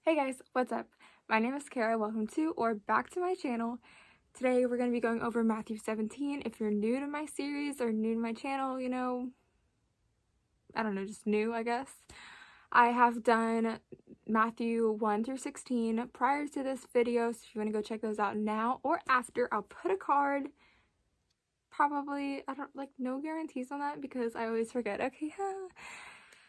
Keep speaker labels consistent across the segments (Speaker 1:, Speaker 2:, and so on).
Speaker 1: Hey guys, what's up? My name is Kara. Welcome to or back to my channel. Today we're going to be going over Matthew 17. If you're new to my series or new to my channel, I don't know, just new, I guess. I have done Matthew 1 through 16 prior to this video, so if you want to go check those out now or after, I'll put a card. Probably, no guarantees on that because I always forget. Okay,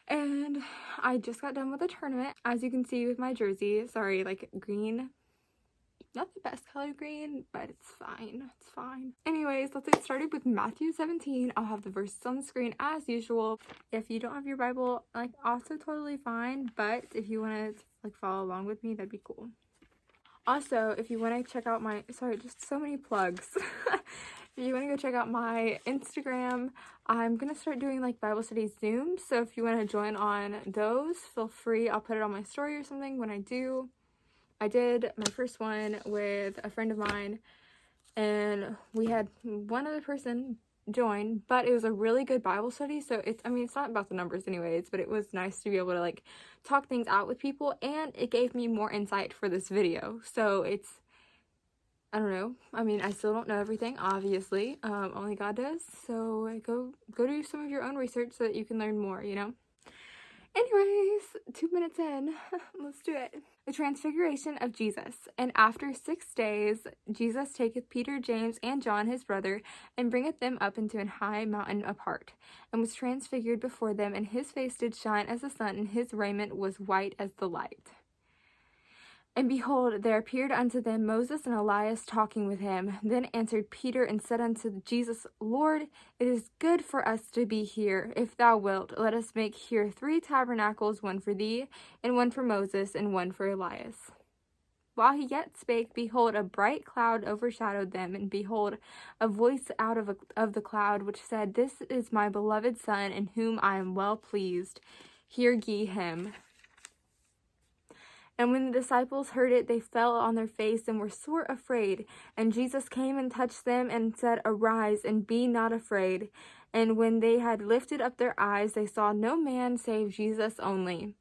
Speaker 1: and I just got done with a tournament, as you can see with my jersey. Sorry, green. Not the best color green, but it's fine. It's fine. Anyways, let's get started with Matthew 17. I'll have the verses on the screen as usual. If you don't have your Bible, also totally fine. But if you want to follow along with me, that'd be cool. Also, if you want to check out my, sorry, just so many plugs. If you want to go check out my Instagram, I'm going to start doing Bible study Zooms. So if you want to join on those, feel free. I'll put it on my story or something when I do. I did my first one with a friend of mine, and we had one other person join, but it was a really good Bible study. So it's not about the numbers anyways, but it was nice to be able to talk things out with people, and it gave me more insight for this video. So it's, I don't know. I still don't know everything, obviously. Only God does. So go do some of your own research so that you can learn more, Anyways, 2 minutes in, let's do it. The Transfiguration of Jesus. And after 6 days, Jesus taketh Peter, James, and John his brother, and bringeth them up into an high mountain apart, and was transfigured before them, and his face did shine as the sun, and his raiment was white as the light. And behold, there appeared unto them Moses and Elias talking with him. Then answered Peter and said unto Jesus, Lord, it is good for us to be here. If thou wilt, let us make here 3 tabernacles, one for thee, and one for Moses, and one for Elias. While he yet spake, behold, a bright cloud overshadowed them, and behold, a voice out of the cloud, which said, This is my beloved Son, in whom I am well pleased. Hear ye him. And when the disciples heard it, they fell on their face and were sore afraid. And Jesus came and touched them and said, Arise, and be not afraid. And when they had lifted up their eyes, they saw no man save Jesus only.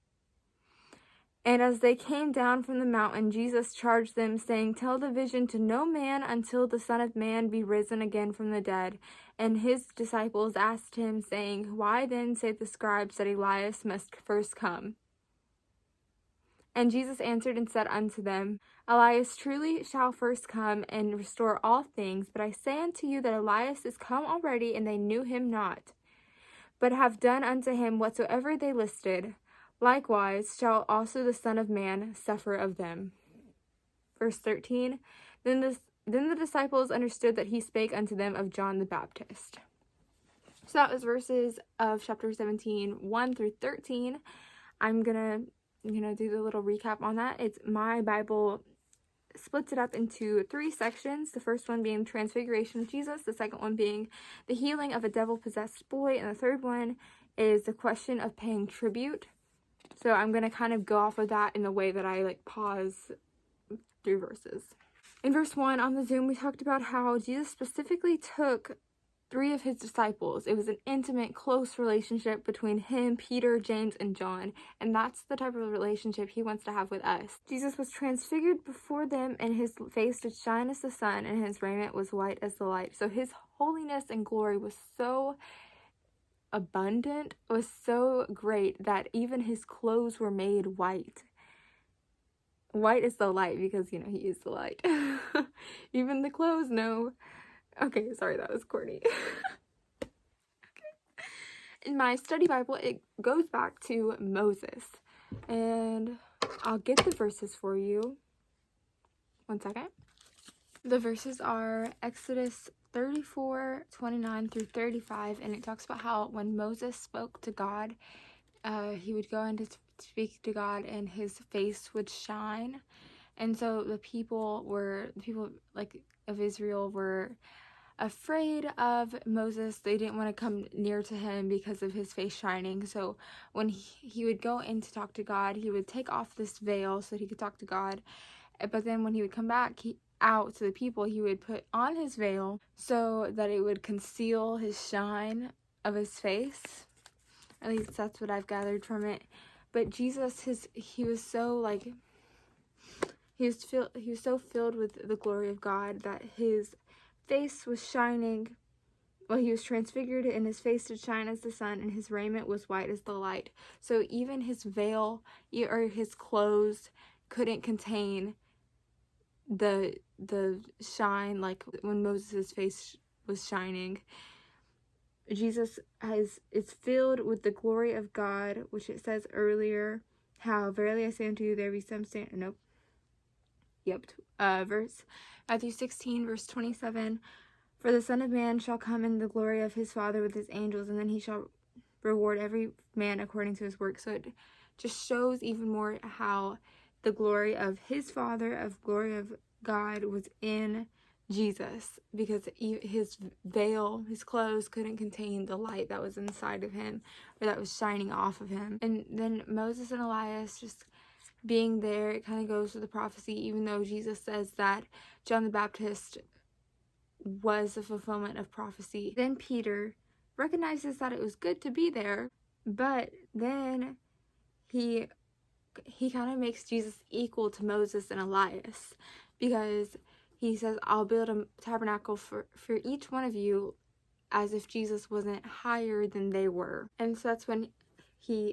Speaker 1: And as they came down from the mountain, Jesus charged them, saying, Tell the vision to no man until the Son of Man be risen again from the dead. And his disciples asked him, saying, Why then say the scribes that Elias must first come? And Jesus answered and said unto them, Elias truly shall first come and restore all things. But I say unto you that Elias is come already, and they knew him not, but have done unto him whatsoever they listed. Likewise shall also the Son of Man suffer of them. Verse 13, Then the disciples understood that he spake unto them of John the Baptist. So that was verses of chapter 17, 1 through 13. I'm gonna do the little recap on that. It's my Bible splits it up into 3 sections. The first one being Transfiguration of Jesus, the second one being the healing of a devil-possessed boy, and the third one is the question of paying tribute. So I'm going to kind of go off of that in the way that I pause through verses. In verse 1 on the Zoom, we talked about how Jesus specifically took 3 of his disciples. It was an intimate, close relationship between him, Peter, James, and John. And that's the type of relationship he wants to have with us. Jesus was transfigured before them, and his face did shine as the sun, and his raiment was white as the light. So his holiness and glory was so abundant, was so great, that even his clothes were made white. White is the light, because, he is the light. Even the clothes know. Okay, sorry, that was corny. Okay. In my study Bible, it goes back to Moses. And I'll get the verses for you. 1 second. The verses are Exodus 34, 29 through 35. And it talks about how when Moses spoke to God, he would go in to speak to God and his face would shine. And so the people of Israel were afraid of Moses. They didn't want to come near to him because of his face shining. So when he would go in to talk to God, he would take off this veil so that he could talk to God. But then when he would come back out to the people, he would put on his veil so that it would conceal his shine of his face. At least that's what I've gathered from it. But Jesus, he was so He was so filled with the glory of God that his face was shining. Well, he was transfigured, and his face did shine as the sun, and his raiment was white as the light. So even his veil or his clothes couldn't contain the shine, like when Moses' face was shining. Jesus is filled with the glory of God, which it says earlier, how verily I say unto you, there be some stand. Nope. Yep. Verse Matthew 16, verse 27. For the Son of Man shall come in the glory of his Father with his angels, and then he shall reward every man according to his work. So it just shows even more how the glory of his Father, of glory of God, was in Jesus, because his veil, his clothes couldn't contain the light that was inside of him, or that was shining off of him. And then Moses and Elias just being there, it kind of goes with the prophecy, even though Jesus says that John the Baptist was the fulfillment of prophecy. Then Peter recognizes that it was good to be there, but then he kind of makes Jesus equal to Moses and Elias, because he says, I'll build a tabernacle for each one of you, as if Jesus wasn't higher than they were. And so that's when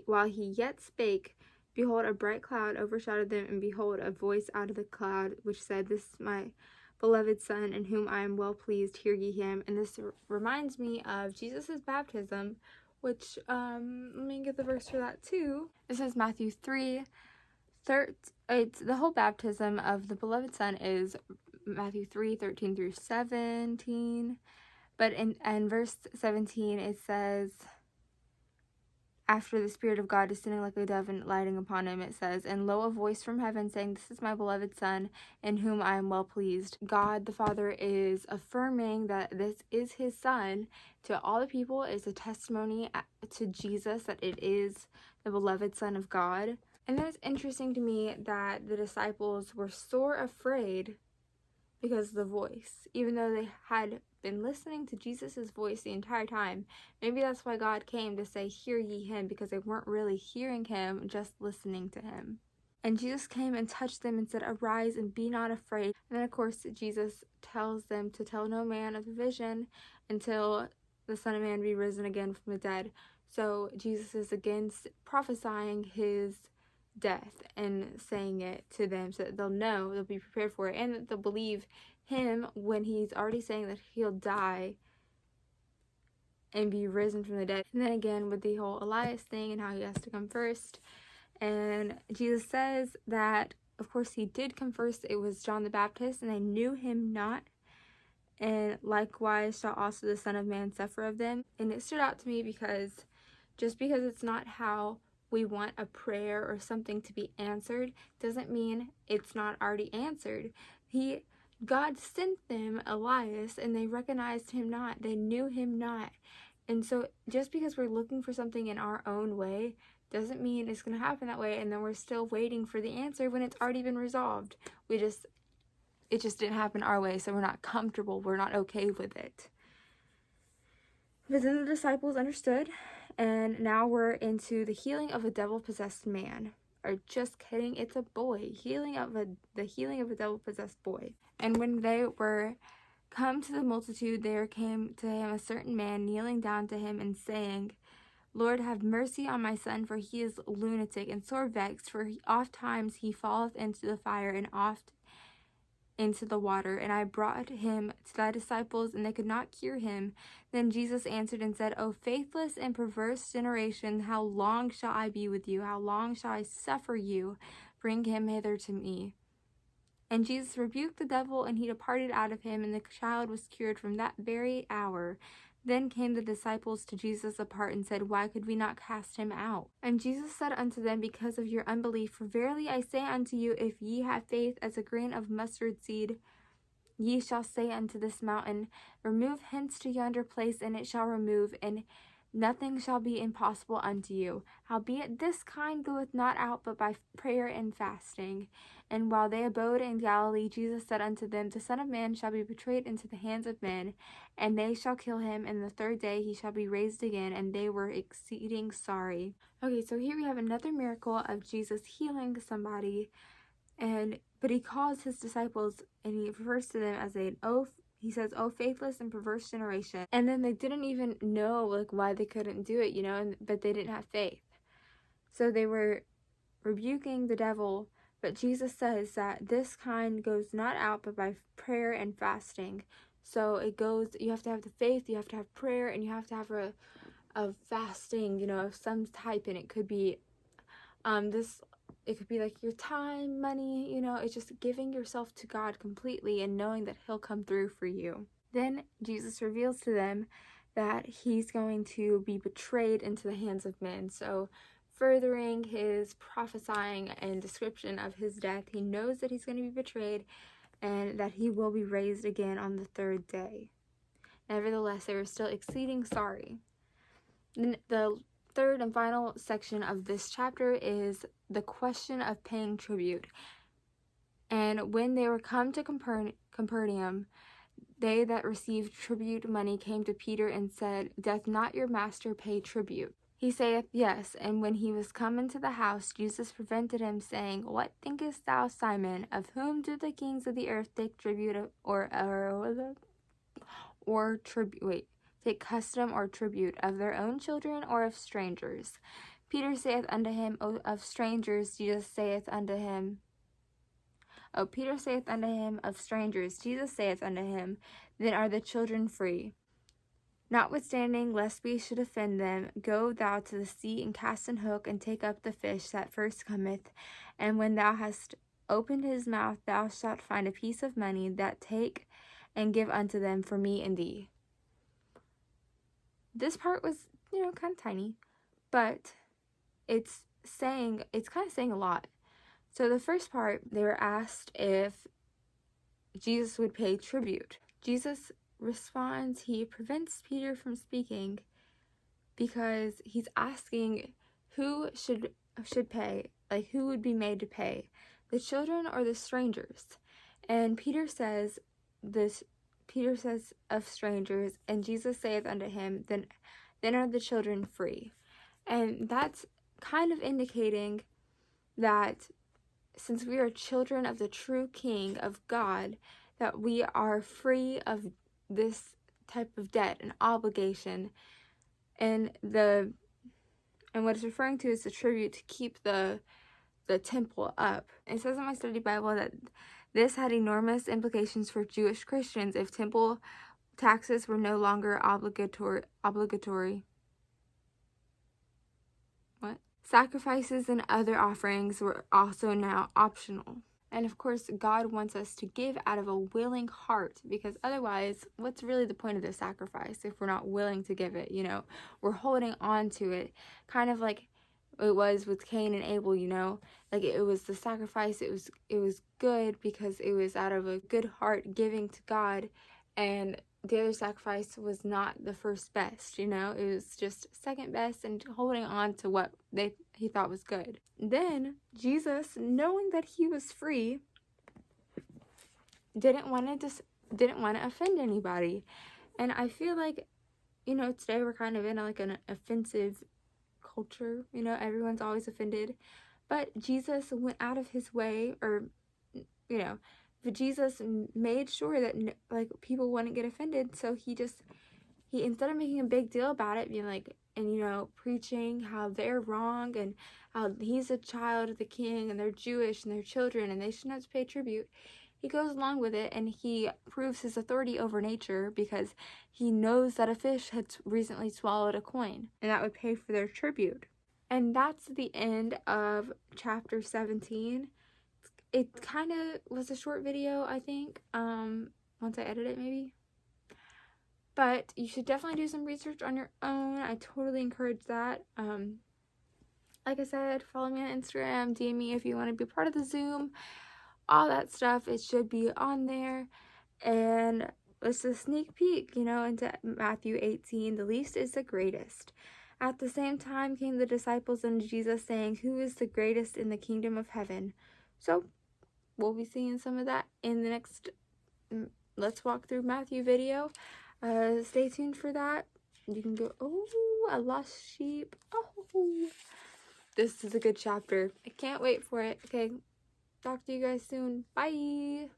Speaker 1: while he yet spake, behold, a bright cloud overshadowed them, and behold, a voice out of the cloud, which said, This is my beloved Son, in whom I am well pleased, hear ye him. And this reminds me of Jesus' baptism, which, let me get the verse for that too. This is Matthew 3. It's the whole baptism of the beloved Son is Matthew 3, 13 through 17. But in verse 17, it says, after the Spirit of God descending like a dove and lighting upon him, it says, And lo, a voice from heaven saying, This is my beloved Son, in whom I am well pleased. God the Father is affirming that this is his Son to all the people. Is a testimony to Jesus that it is the beloved Son of God. And then it's interesting to me that the disciples were sore afraid because of the voice, even though they had been listening to Jesus' voice the entire time. Maybe that's why God came to say, Hear ye him, because they weren't really hearing him, just listening to him. And Jesus came and touched them and said, Arise and be not afraid. And then, of course, Jesus tells them to tell no man of the vision until the Son of Man be risen again from the dead. So Jesus is against prophesying his death and saying it to them so that they'll know, they'll be prepared for it, and that they'll believe him when he's already saying that he'll die and be risen from the dead. And then again with the whole Elias thing and how he has to come first. And Jesus says that, of course, he did come first. It was John the Baptist, and they knew him not. And likewise shall also the Son of Man suffer of them. And it stood out to me because just because it's not how we want a prayer or something to be answered doesn't mean it's not already answered. God sent them Elias, and they recognized him not. They knew him not. And so just because we're looking for something in our own way doesn't mean it's going to happen that way, and then we're still waiting for the answer when it's already been resolved. It just didn't happen our way, so we're not comfortable. We're not okay with it. But then the disciples understood, and now we're into the healing of a devil-possessed man. Or just kidding, it's a boy. The healing of a devil-possessed boy. And when they were come to the multitude, there came to him a certain man, kneeling down to him and saying, Lord, have mercy on my son, for he is lunatic and sore vexed, for oft times he falleth into the fire, and oft into the water. And I brought him to thy disciples, and they could not cure him. Then Jesus answered and said, O faithless and perverse generation, how long shall I be with you? How long shall I suffer you? Bring him hither to me. And Jesus rebuked the devil, and he departed out of him, and the child was cured from that very hour. Then came the disciples to Jesus apart and said, Why could we not cast him out? And Jesus said unto them, Because of your unbelief. For verily I say unto you, if ye have faith as a grain of mustard seed, ye shall say unto this mountain, Remove hence to yonder place, and it shall remove, and nothing shall be impossible unto you. Howbeit this kind goeth not out but by prayer and fasting. And while they abode in Galilee, Jesus said unto them, The Son of Man shall be betrayed into the hands of men, and they shall kill him, and the third day he shall be raised again. And they were exceeding sorry. Okay, so here we have another miracle of Jesus healing somebody. But he calls his disciples, and he refers to them as he says, "Oh, faithless and perverse generation." And then they didn't even know like why they couldn't do it, but they didn't have faith. So they were rebuking the devil, but Jesus says that this kind goes not out but by prayer and fasting. So you have to have the faith, you have to have prayer, and you have to have a fasting, of some type, and it could be it could be like your time, money, it's just giving yourself to God completely and knowing that he'll come through for you. Then Jesus reveals to them that he's going to be betrayed into the hands of men. So furthering his prophesying and description of his death, he knows that he's going to be betrayed and that he will be raised again on the third day. Nevertheless, they were still exceeding sorry. Then the third and final section of this chapter is the question of paying tribute. And when they were come to Capernaum, they that received tribute money came to Peter and said, Doth not your master pay tribute? He saith, Yes. And when he was come into the house, Jesus prevented him, saying, What thinkest thou, Simon? Of whom do the kings of the earth take tribute take custom or tribute, of their own children or of strangers? Peter saith unto him, Of strangers. Peter saith unto him, Of strangers. Jesus saith unto him, Then are the children free. Notwithstanding, lest we should offend them, go thou to the sea and cast an hook, and take up the fish that first cometh. And when thou hast opened his mouth, thou shalt find a piece of money. That take and give unto them for me and thee. This part was, kind of tiny, but it's kind of saying a lot. So the first part, they were asked if Jesus would pay tribute. Jesus responds, he prevents Peter from speaking because he's asking who should pay, like who would be made to pay, the children or the strangers. And Peter says of strangers, and Jesus saith unto him, then are the children free. And that's kind of indicating that since we are children of the true King of God, that we are free of this type of debt and obligation. And what it's referring to is the tribute to keep the temple up. It says in my study Bible that this had enormous implications for Jewish Christians if temple taxes were no longer obligatory. Sacrifices and other offerings were also now optional. And of course, God wants us to give out of a willing heart, because otherwise, what's really the point of the sacrifice if we're not willing to give it? We're holding on to it, kind of like it was with Cain and Abel. Like it was the sacrifice. It was good because it was out of a good heart giving to God, and the other sacrifice was not the first best. It was just second best and holding on to what he thought was good. Then Jesus, knowing that he was free, didn't want to offend anybody. And I feel like, today we're kind of in like an offensive culture. Everyone's always offended. But Jesus went out of his way, but Jesus made sure that people wouldn't get offended. So he instead of making a big deal about it, being like, and preaching how they're wrong and how he's a child of the king and they're Jewish and they're children and they shouldn't have to pay tribute, he goes along with it and he proves his authority over nature because he knows that a fish had recently swallowed a coin and that would pay for their tribute. And that's the end of chapter 17. It kind of was a short video, I think, once I edit it maybe. But you should definitely do some research on your own. I totally encourage that. Like I said, follow me on Instagram, DM me if you want to be part of the Zoom. All that stuff, it should be on there. And it's a sneak peek, into Matthew 18. The least is the greatest. At the same time came the disciples unto Jesus, saying, Who is the greatest in the kingdom of heaven? So, we'll be seeing some of that in the next Let's Walk Through Matthew video. Stay tuned for that. You can go, a lost sheep. Oh, this is a good chapter. I can't wait for it. Okay, Talk to you guys soon. Bye!